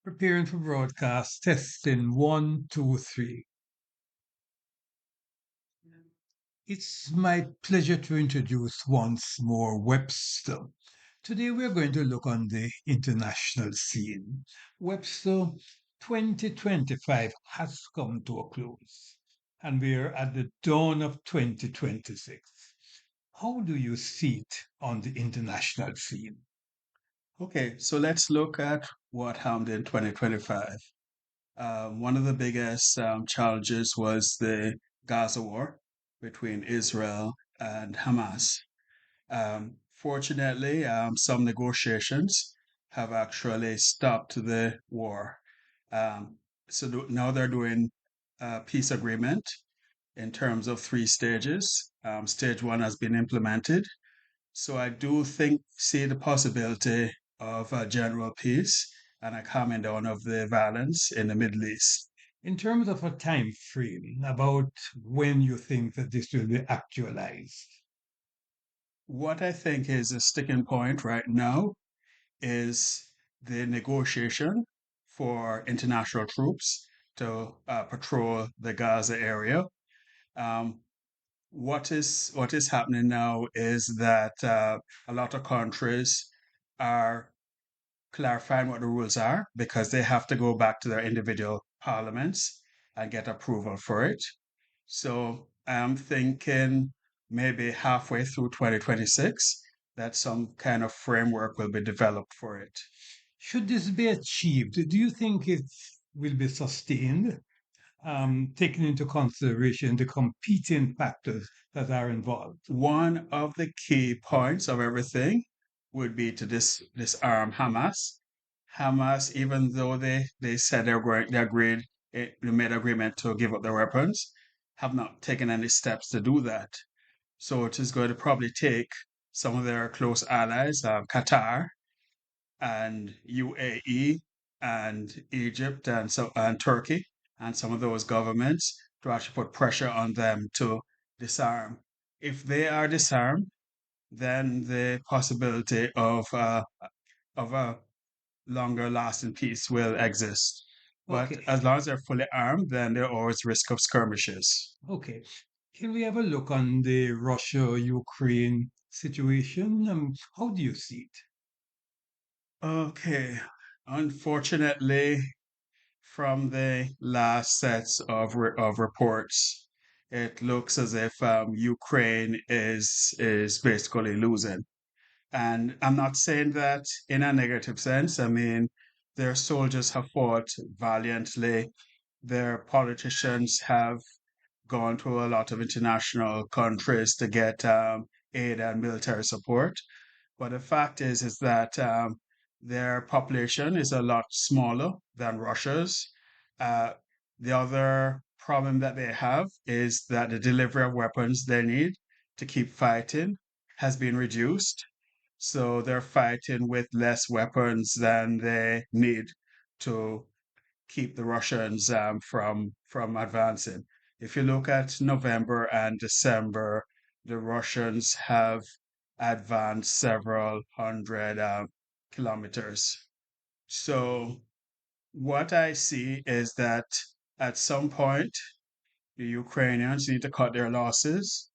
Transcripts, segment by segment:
Preparing for broadcast, testing one, two, three. It's my pleasure to introduce once more Webster. Today we're going to look on the international scene. Webster 2025 has come to a close, and we're at the dawn of 2026. How do you see it on the international scene? Okay, so let's look at what happened in 2025. One of the biggest challenges was the Gaza war between Israel and Hamas. Fortunately, some negotiations have actually stopped the war. Um, now they're doing a peace agreement in terms of three stages. Stage one has been implemented, so I do see the possibility of a general peace and a calming down of the violence in the Middle East. In terms of a time frame, about when you think that this will be actualized. What I think is a sticking point right now is the negotiation for international troops to patrol the Gaza area. Um, what is happening now is that a lot of countries are clarifying what the rules are because they have to go back to their individual parliaments and get approval for it. So I'm thinking maybe halfway through 2026 that some kind of framework will be developed for it. Should this be achieved, do you think it will be sustained, taking into consideration the competing factors that are involved? One of the key points of everything would be to disarm Hamas. Hamas, even though they said they agreed, they made agreement to give up their weapons, have not taken any steps to do that. So it is going to probably take some of their close allies, Qatar and UAE and Egypt and Turkey and some of those governments to actually put pressure on them to disarm. If they are disarmed, then the possibility of a longer lasting peace will exist. But Okay, as long as they're fully armed, then there's always risk of skirmishes. okay. Can we have a look on the Russia-Ukraine situation? How do you see it? Okay. Unfortunately, from the last sets of reports, it looks as if Ukraine is basically losing. And I'm not saying that in a negative sense. I mean, their soldiers have fought valiantly. Their politicians have gone to a lot of international countries to get aid and military support. But the fact is that their population is a lot smaller than Russia's. Uh, the other problem that they have is that the delivery of weapons they need to keep fighting has been reduced. So they're fighting with less weapons than they need to keep the Russians from advancing. If you look at November and December, the Russians have advanced several hundred kilometers. So what I see is that at some point the Ukrainians need to cut their losses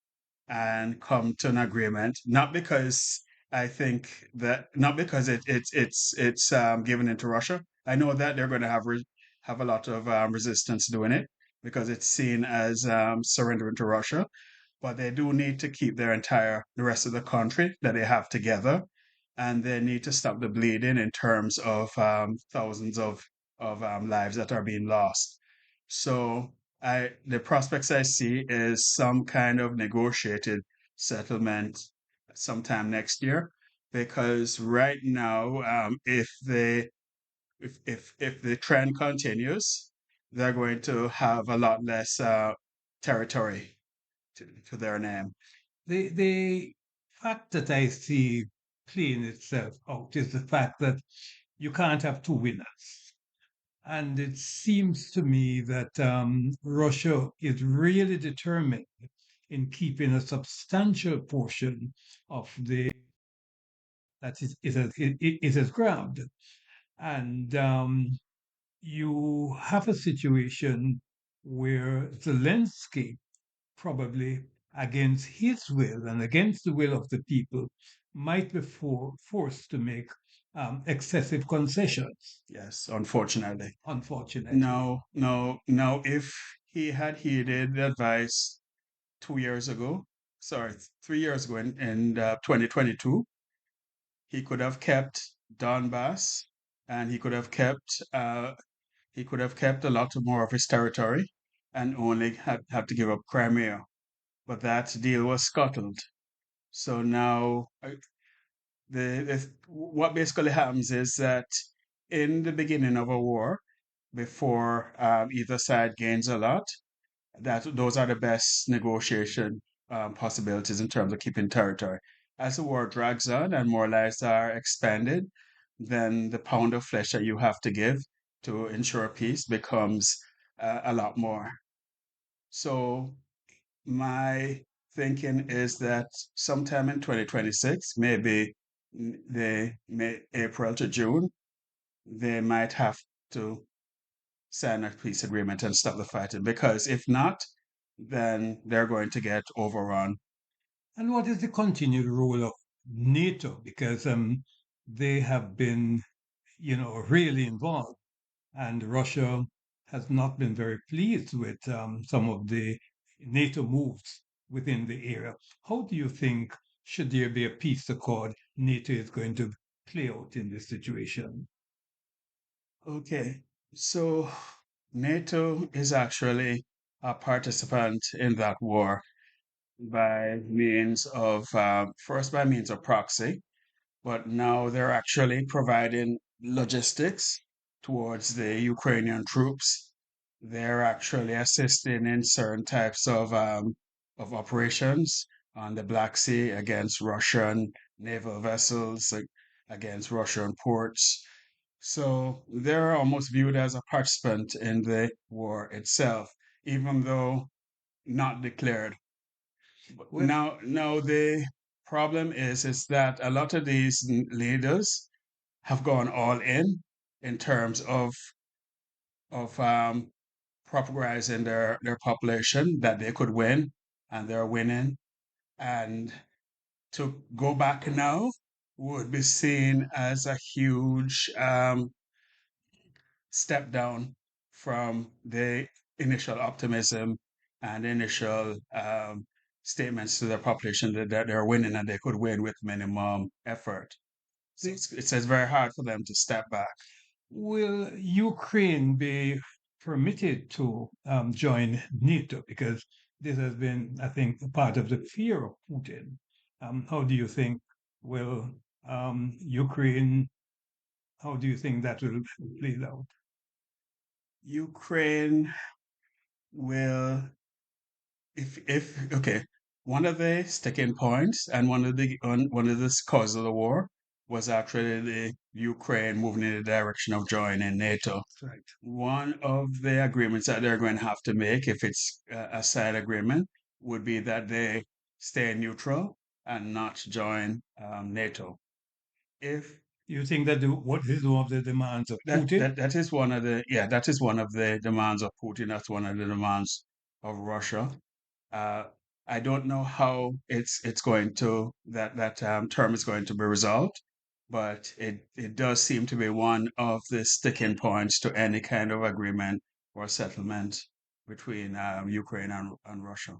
and come to an agreement. Not because it's given into Russia. I know that they're going to have a lot of resistance doing it because it's seen as surrendering to Russia. But they do need to keep the rest of the country that they have together, and they need to stop the bleeding in terms of thousands of lives that are being lost. So the prospects I see is some kind of negotiated settlement sometime next year, because right now, if the trend continues, they're going to have a lot less territory to their name. The fact that I see playing itself out is the fact that you can't have two winners. And it seems to me that Russia is really determined in keeping a substantial portion of the that is ground. And You have a situation where Zelensky, probably against his will and against the will of the people, might be forced to make excessive concessions, Yes, unfortunately. unfortunately. Now, if he had heeded the advice 2 years ago, sorry, 3 years ago in 2022, he could have kept Donbass, and he could have kept a lot more of his territory, and only had to give up Crimea. But that deal was scuttled. So now what basically happens is that in the beginning of a war, before either side gains a lot, that those are the best negotiation possibilities in terms of keeping territory. As the war drags on and more lives are expended, then the pound of flesh that you have to give to ensure peace becomes a lot more. So my thinking is that sometime in 2026, maybe April to June, they might have to sign a peace agreement and stop the fighting. Because if not, then they're going to get overrun. And what is the continued role of NATO? Because they have been, really involved, and Russia has not been very pleased with some of the NATO moves within the area. How do you think, should there be a peace accord, NATO is going to play out in this situation? Okay, so NATO is actually a participant in that war by means of, first by means of proxy, but now they're actually providing logistics towards the Ukrainian troops. They're actually assisting in certain types of operations on the Black Sea against Russian naval vessels, against Russian ports. So they're almost viewed as a participant in the war itself, even though not declared. Well, Now the problem is that a lot of these leaders have gone all in terms of popularizing their population that they could win, and they're winning. And to go back now would be seen as a huge step down from the initial optimism and initial statements to their population that they're winning and they could win with minimum effort. So the, it's very hard for them to step back. will Ukraine be permitted to join NATO? Because this has been, I think, part of the fear of Putin. How do you think will Ukraine, how do you think that will play out? Ukraine will, if okay, one of the sticking points and one of the causes of the war was actually the Ukraine moving in the direction of joining NATO. Right. One of the agreements that they're going to have to make, if it's a side agreement, would be that they stay neutral and not join NATO. If You think that what is one of the demands of Putin? that is one of the yeah, that is one of the demands of Putin. That's one of the demands of Russia. Uh, I don't know how it's going to that term is going to be resolved, but it does seem to be one of the sticking points to any kind of agreement or settlement between Ukraine and Russia.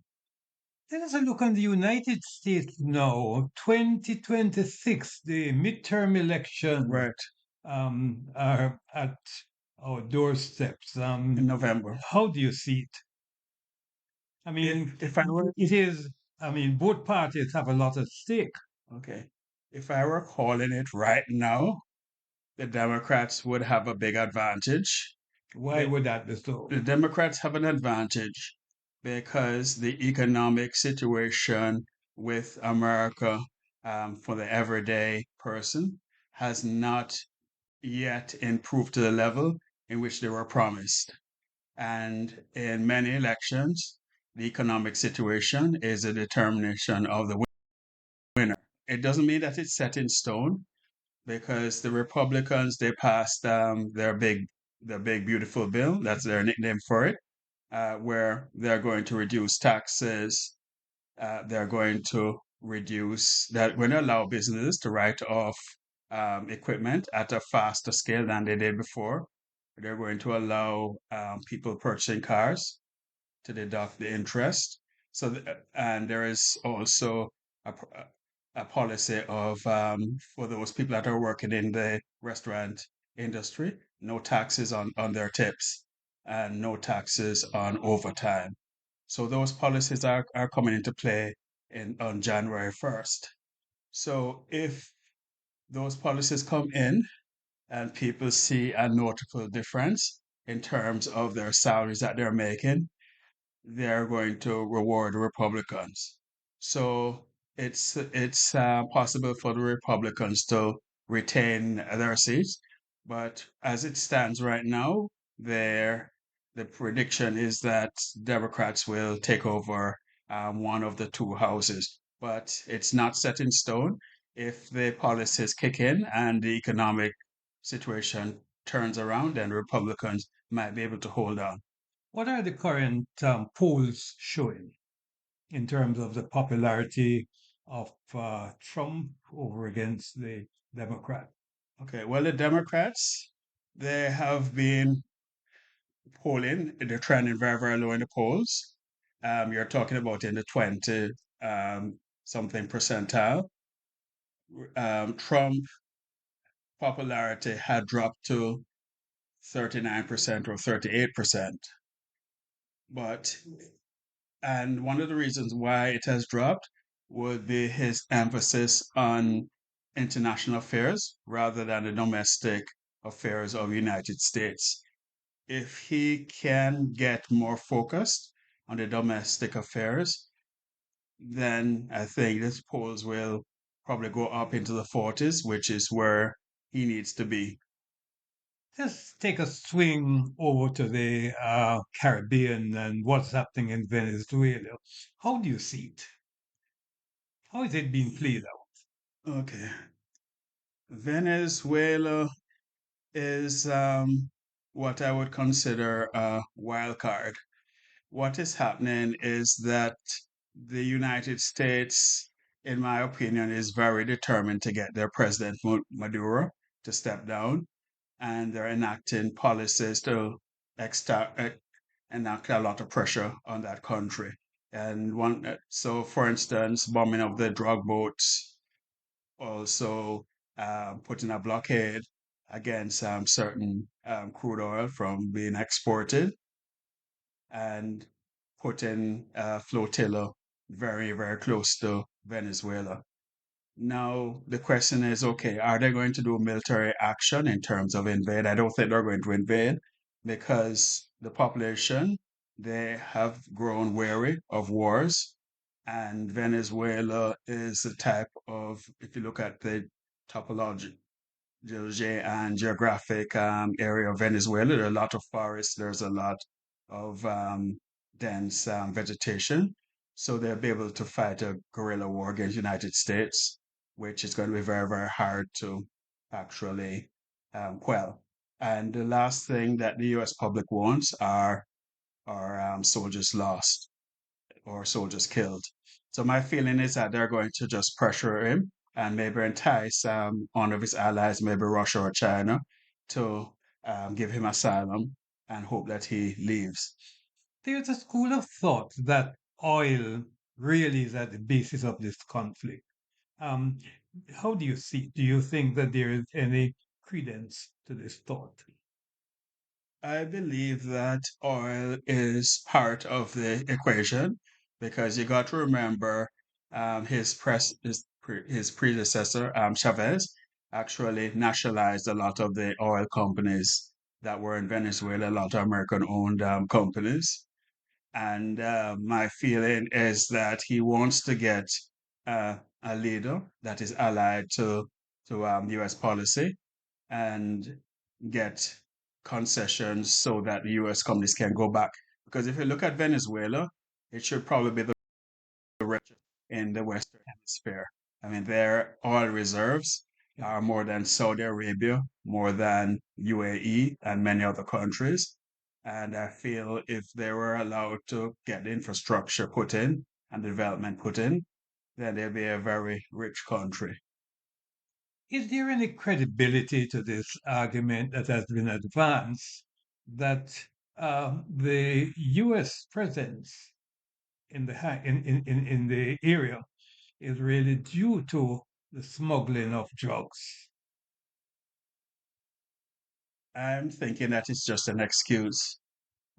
Let us look on the United States now. 2026, the midterm elections Right, are at our doorsteps. in November. How do you see it? I mean, If I were it is, I mean, both parties have a lot at stake. okay, if I were calling it right now, the Democrats would have a big advantage. Why The, would that be the so? Democrats have an advantage because the economic situation with America for the everyday person has not yet improved to the level in which they were promised. And in many elections, the economic situation is a determination of the winner. It doesn't mean that it's set in stone because the Republicans they passed their big the Big Beautiful Bill. That's their nickname for it, where they're going to reduce taxes. They're going to reduce that when they allow businesses to write off equipment at a faster scale than they did before. They're going to allow people purchasing cars to deduct the interest. And there is also a policy of for those people that are working in the restaurant industry, no taxes on their tips and no taxes on overtime. So those policies are coming into play on January 1st. So if those policies come in and people see a notable difference in terms of their salaries that they're making, they're going to reward Republicans. So it's possible for the Republicans to retain their seats, but as it stands right now, the prediction is that Democrats will take over one of the two houses. But it's not set in stone. If the policies kick in and the economic situation turns around, then Republicans might be able to hold on. What are the current polls showing in terms of the popularity of Trump over against the Democrat? Okay, well, the Democrats, they have been polling, they're trending very, very low in the polls. You're talking about in the 20 something percentile. Trump popularity had dropped to 39% or 38%. But, and one of the reasons why it has dropped would be his emphasis on international affairs rather than the domestic affairs of the United States. If he can get more focused on the domestic affairs, then I think this polls will probably go up into the 40s, which is where he needs to be. Let's take a swing over to the Caribbean and what's happening in Venezuela. How do you see it? How is it being played out? Okay. Venezuela is what I would consider a wild card. What is happening is that the United States, in my opinion, is very determined to get their president Maduro to step down, and they're enacting policies to enact a lot of pressure on that country. And so for instance, bombing of the drug boats, also putting a blockade against certain crude oil from being exported, and putting a flotilla very, very close to Venezuela. Now, the question is, okay, are they going to do military action in terms of invade? I don't think they're going to invade because the population, they have grown weary of wars. And Venezuela is the type of, if you look at the topology, geology and geographic area of Venezuela. There are a lot of forests. There's a lot of dense vegetation. So they'll be able to fight a guerrilla war against the United States, which is going to be very, very hard to actually quell. And the last thing that the U.S. public wants are soldiers lost or soldiers killed. So my feeling is that they're going to just pressure him and maybe entice one of his allies, maybe Russia or China, to give him asylum and hope that he leaves. There's a school of thought that oil really is at the basis of this conflict. Um, how do you see it? Do you think that there is any credence to this thought? I believe that oil is part of the equation because you got to remember his predecessor, Chavez, actually nationalized a lot of the oil companies that were in Venezuela, a lot of American-owned companies. And my feeling is that he wants to get a leader that is allied to U.S. policy and get concessions so that the US companies can go back. Because if you look at Venezuela, it should probably be the richest in the Western Hemisphere. I mean, their oil reserves more than Saudi Arabia, more than UAE, and many other countries. And I feel if they were allowed to get the infrastructure put in and the development put in, then they'd be a very rich country. Is there any credibility to this argument that has been advanced that the U.S. presence in in the area is really due to the smuggling of drugs? I'm thinking that it's just an excuse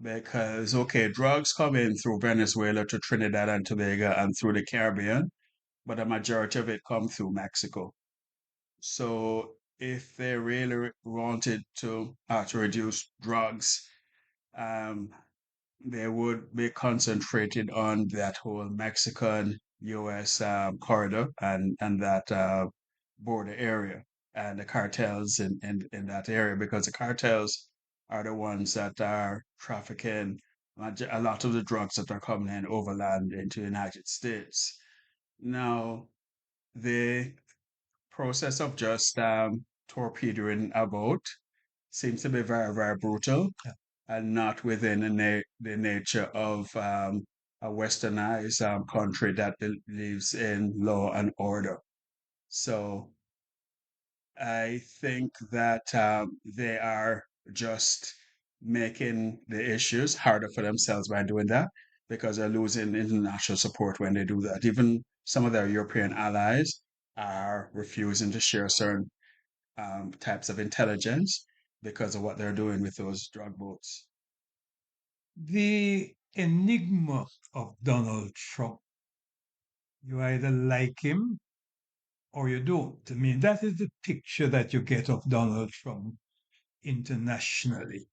because, okay, drugs come in through Venezuela to Trinidad and Tobago and through the Caribbean, but a majority of it come through Mexico. So if they really wanted to reduce drugs, um, they would be concentrated on that whole Mexican US corridor and that border area and the cartels in that area because the cartels are the ones that are trafficking a lot of the drugs that are coming in overland into the United States. Now, the process of just torpedoing a boat seems to be very, very brutal Yeah. and not within the nature of a westernized country that believes in law and order. So I think that they are just making the issues harder for themselves by doing that because they're losing international support when they do that. Even some of their European allies are refusing to share certain types of intelligence because of what they're doing with those drug boats. The enigma of Donald Trump, you either like him or you don't. I mean, that is the picture that you get of Donald Trump internationally.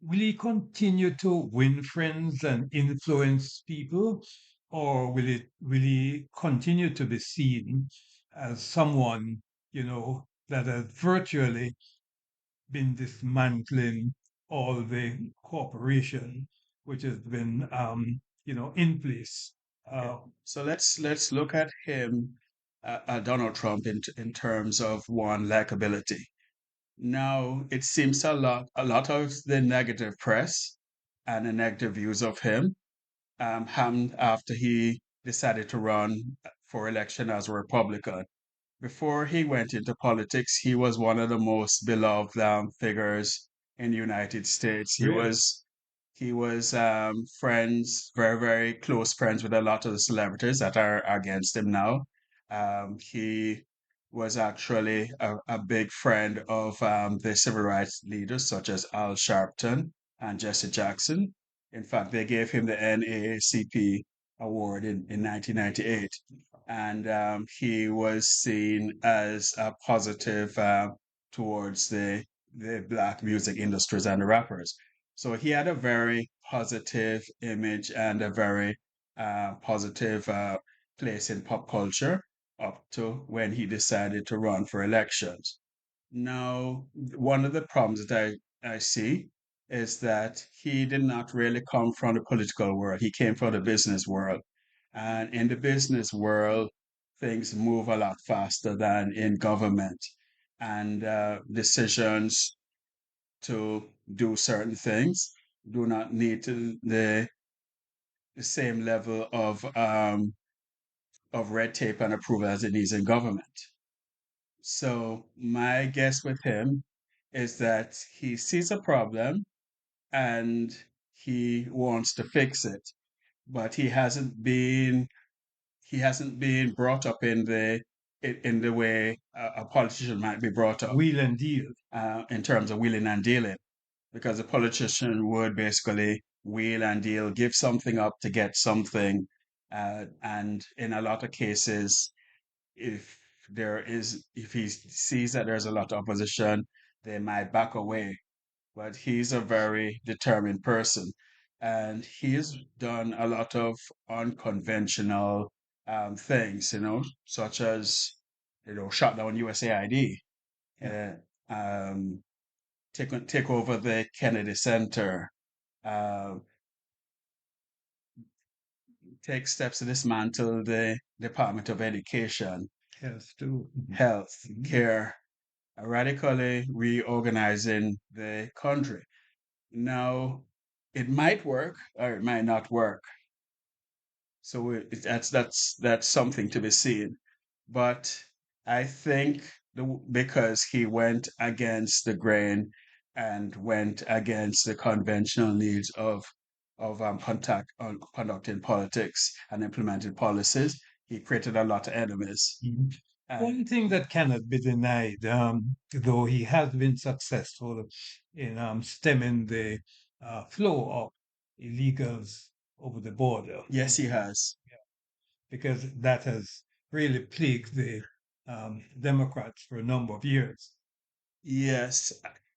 Will he continue to win friends and influence people, or will he continue to be seen as someone, that has virtually been dismantling all the corporation which has been, in place? Okay, Uh, so let's look at him, Donald Trump, in terms of one likability. Now, it seems a lot of the negative press and the negative views of him happened after he decided to run for election as a Republican. Before he went into politics, he was one of the most beloved figures in the United States. He really? was he was friends, very, very close friends with a lot of the celebrities that are against him now. He was actually a big friend of the civil rights leaders such as Al Sharpton and Jesse Jackson. In fact, they gave him the NAACP award in 1998 and he was seen as a positive towards the black music industries and the rappers. So he had a very positive image and a very positive place in pop culture up to when he decided to run for elections. Now, one of the problems that I see is that he did not really come from the political world. He came from the business world. And in the business world, things move a lot faster than in government. And decisions to do certain things do not need the same level of red tape and approval as it needs in government. So my guess with him is that he sees a problem and he wants to fix it, but he hasn't been brought up in the way a politician might be brought up Wheel and deal. in terms of wheeling and dealing, because a politician would basically wheel and deal, give something up to get something, and in a lot of cases, if if he sees that there's a lot of opposition, they might back away. But he's a very determined person, and he's done a lot of unconventional things, such as shut down USAID, Yeah. uh, um, take over the Kennedy Center, uh, take steps to dismantle the Department of Education. Health too. health Mhm. care, radically reorganizing the country. Now, it might work or it might not work. So that's something to be seen. But I think because he went against the grain and went against the conventional needs of conducting politics and implementing policies, he created a lot of enemies. Mhm. And One thing that cannot be denied, though he has been successful in stemming the flow of illegals over the border, yes, he has. because that has really plagued the Democrats for a number of years. Yes,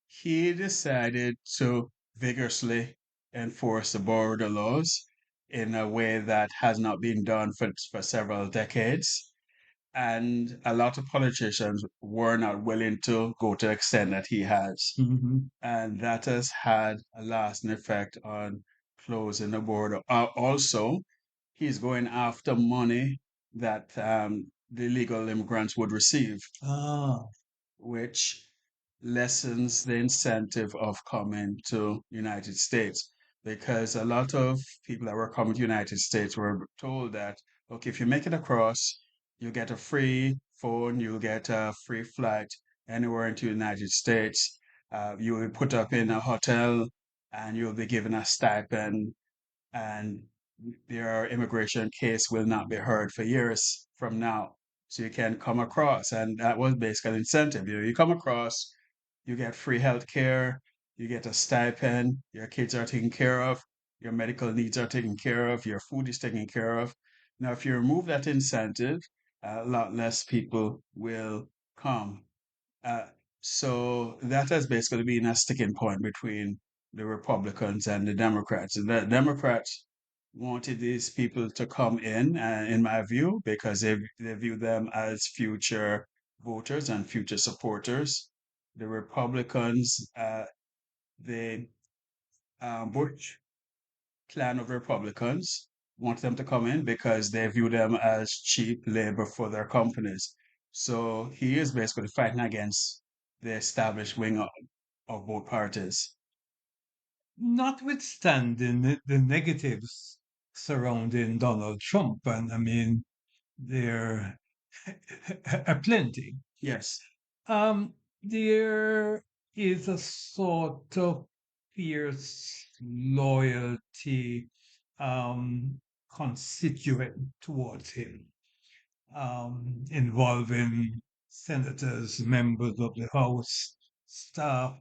he decided to vigorously enforce the border laws in a way that has not been done for several decades. And a lot of politicians were not willing to go to the extent that he has. Mhm. And that has had a lasting effect on closing the border. Also, he's going after money that the illegal immigrants would receive, Ah, which lessens the incentive of coming to United States because a lot of people that were coming to United States were told that okay, if you make it across, you get a free phone, you'll get a free flight anywhere into the United States. You will be put up in a hotel and you'll be given a stipend and your immigration case will not be heard for years from now. So you can come across, and that was basically an incentive. You come across, you get free health care, you get a stipend, your kids are taken care of, your medical needs are taken care of, your food is taken care of. Now, if you remove that incentive, a lot less people will come. Uh, so that has basically been a sticking point between the Republicans and the Democrats. The Democrats wanted these people to come in my view, because they view them as future voters and future supporters. The Republicans, the Bush clan of Republicans, want them to come in because they view them as cheap labor for their companies. So he is basically fighting against the established wing of both parties. notwithstanding the negatives surrounding Donald Trump, and I mean, there are plenty. Yes. There is a sort of fierce loyalty constituent towards him, involving senators, members of the House, staff.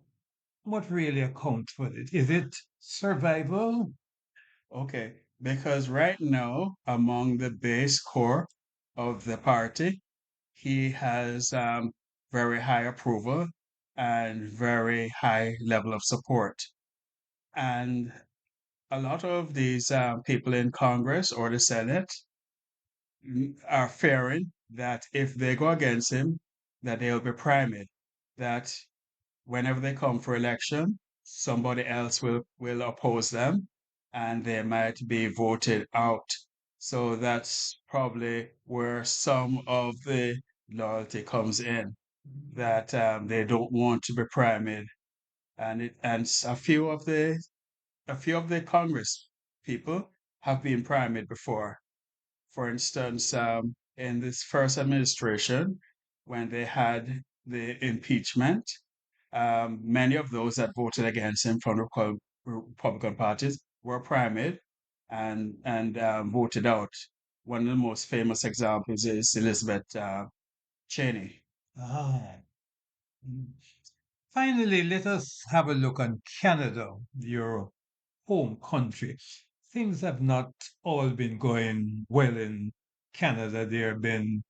What really accounts for it? Is it survival? Okay. Because right now, among the base core of the party, he has very high approval and very high level of support. And a lot of these people in Congress or the Senate are fearing that if they go against him, that they'll be primed, that whenever they come for election, somebody else will oppose them and they might be voted out. So that's probably where some of the loyalty comes in, that they don't want to be primed, and a few of the Congress people have been primed before. For instance, in this first administration, when they had the impeachment, many of those that voted against him from the Republican parties were primated and voted out. One of the most famous examples is Elizabeth Cheney. Ah. Mm. Finally, let us have a look on Canada, your home country. Things have not all been going well in Canada. There have been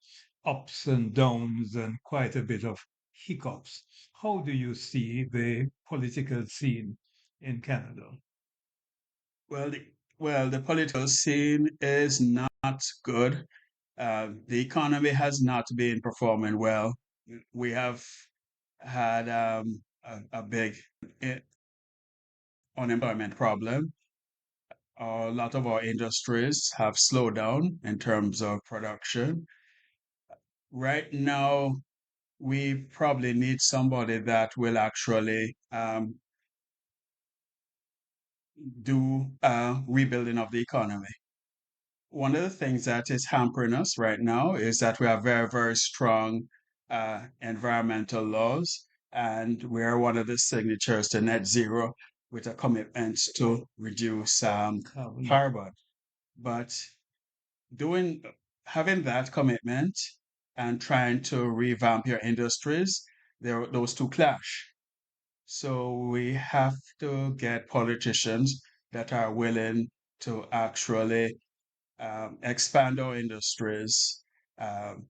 ups and downs and quite a bit of hiccups. How do you see the political scene in Canada? Well, the political scene is not good. The economy has not been performing well. We have had a big eh, unemployment problem. A lot of our industries have slowed down in terms of production. Right now, we probably need somebody that will actually do rebuilding of the economy. One of the things that is hampering us right now is that we have very, very strong environmental laws, and we are one of the signatures to net zero with a commitment to reduce carbon. But doing having that commitment and trying to revamp your industries, those two clash. So we have to get politicians that are willing to actually expand our industries, um,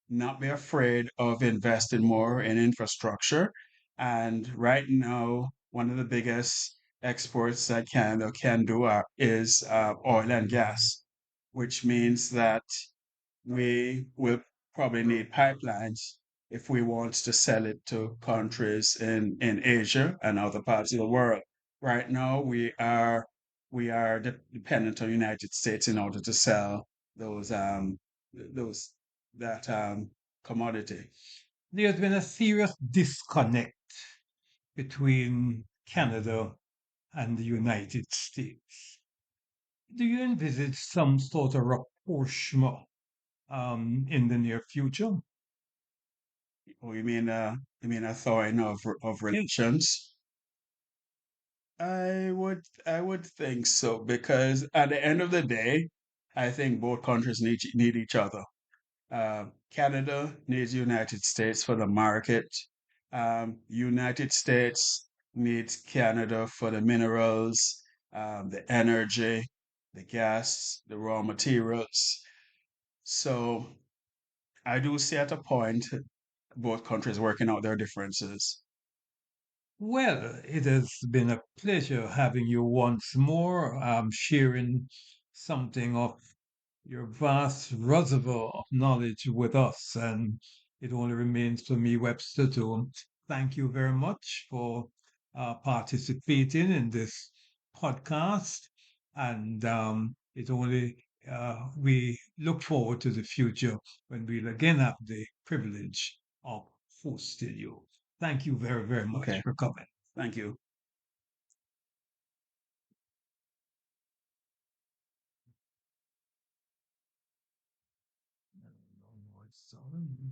not be afraid of investing more in infrastructure. And right now, one of the biggest exports that Canada can do is oil and gas, which means that we will probably need pipelines if we want to sell it to countries in Asia and other parts of the world. Right now, we are dependent on United States in order to sell those those that commodity. There's been a serious disconnect between Canada and the United States. Do you envisage some sort of rapprochement in the near future? Oh, you mean a thawing of relations? I would think so because at the end of the day, I think both countries need each other. Canada needs United States for the market. United States needs Canada for the minerals, the energy, the gas, the raw materials. So I do see at a point both countries working out their differences. Well, it has been a pleasure having you once more, sharing something of your vast reservoir of knowledge with us. And it only remains for me, Webster, to thank you very much for participating in this podcast. And we look forward to the future when we'll again have the privilege of hosting you. Thank you very, very much Okay, for coming. thank you. No, no, it's on.